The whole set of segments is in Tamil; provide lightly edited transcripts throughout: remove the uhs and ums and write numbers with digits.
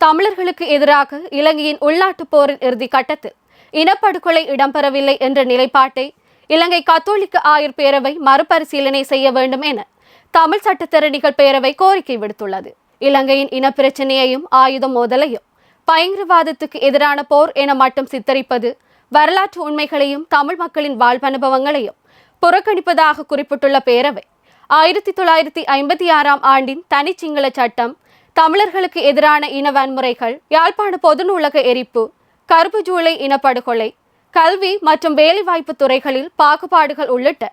தமிழர்களுக்கு எதிராக இலங்கையின் உள்நாட்டுப் போரின் இறுதி கட்டத்தில் இனப்படுகொலை இடம்பெறவில்லை என்ற நிலைப்பாட்டை இலங்கை கத்தோலிக்க ஆயர் பேரவை மறுபரிசீலனை செய்ய வேண்டும் என தமிழ் சட்டத்தரணிகள் பேரவை கோரிக்கை விடுத்துள்ளது. இலங்கையின் இனப்பிரச்சனையையும் ஆயுத மோதலையும் பயங்கரவாதத்துக்கு எதிரான போர் என மட்டும் சித்தரிப்பது வரலாற்று உண்மைகளையும் தமிழ் மக்களின் வாழ்வனுபவங்களையும் புறக்கணிப்பதாக குறிப்பிட்டுள்ள பேரவை 1956 ஆண்டின் தனி சிங்கள சட்டம், தமிழர்களுக்கு எதிரான இன வன்முறைகள், யாழ்ப்பாண பொது நூலக எரிப்பு, கருப்பு ஜூலை இனப்படுகொலை, கல்வி மற்றும் வேலைவாய்ப்பு துறைகளில் பாகுபாடுகள் உள்ளிட்ட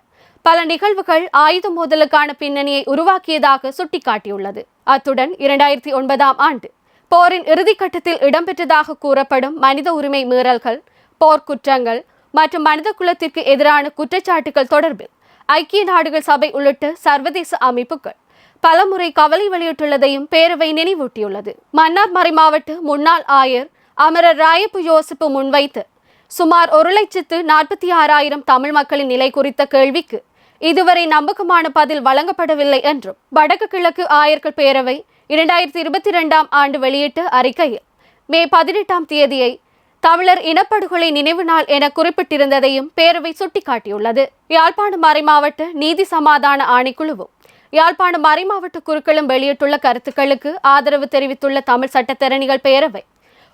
பல நிகழ்வுகள் ஆயுத மோதலுக்கான பின்னணியை உருவாக்கியதாக சுட்டிக்காட்டியுள்ளது. அத்துடன் 2009 ஆண்டு போரின் இறுதிக்கட்டத்தில் இடம்பெற்றதாக கூறப்படும் மனித உரிமை மீறல்கள், போர்க்குற்றங்கள் மற்றும் மனித குலத்திற்கு எதிரான குற்றச்சாட்டுகள் தொடர்பில் ஐக்கிய நாடுகள் சபை உள்ளிட்ட சர்வதேச அமைப்புகள் பலமுறை கவலை வெளியிட்டுள்ளதையும் பேரவை நினைவூட்டியுள்ளது. மன்னார் மறைமாவட்ட முன்னாள் ஆயர் அமரர் ராயப்பு யோசிப்பு முன்வைத்து சுமார் 1,46,000 தமிழ் மக்களின் நிலை குறித்த கேள்விக்கு இதுவரை நம்பகமான பதில் வழங்கப்படவில்லை என்றும் வடக்கு கிழக்கு ஆயர்கள் பேரவை 2022 ஆண்டு வெளியிட்ட அறிக்கையில் மே 18 தேதியை தமிழர் இனப்படுகொலை நினைவு நாள் என குறிப்பிட்டிருந்ததையும் பேரவை சுட்டிக்காட்டியுள்ளது. யாழ்ப்பாண மறைமாவட்ட நீதி சமாதான ஆணைக்குழுவும் யாழ்ப்பாண மறைமாவட்ட குழுக்களும் வெளியிட்டுள்ள கருத்துக்களுக்கு ஆதரவு தெரிவித்துள்ள தமிழ் சட்டத்தரணிகள் பேரவை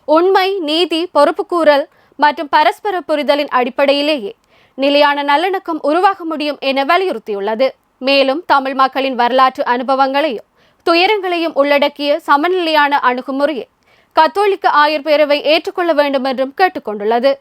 உண்மை, நீதி, பொறுப்புக்கூறல் மற்றும் பரஸ்பர புரிதலின் அடிப்படையிலேயே நிலையான நல்லிணக்கம் உருவாக முடியும் என வலியுறுத்தியுள்ளது. மேலும் தமிழ் மக்களின் வரலாற்று அனுபவங்களையும் துயரங்களையும் உள்ளடக்கிய சமநிலையான அணுகுமுறையை கத்தோலிக்க ஆயர் பேரவை ஏற்றுக்கொள்ள வேண்டும் என்றும் கேட்டுக்கொண்டுள்ளது.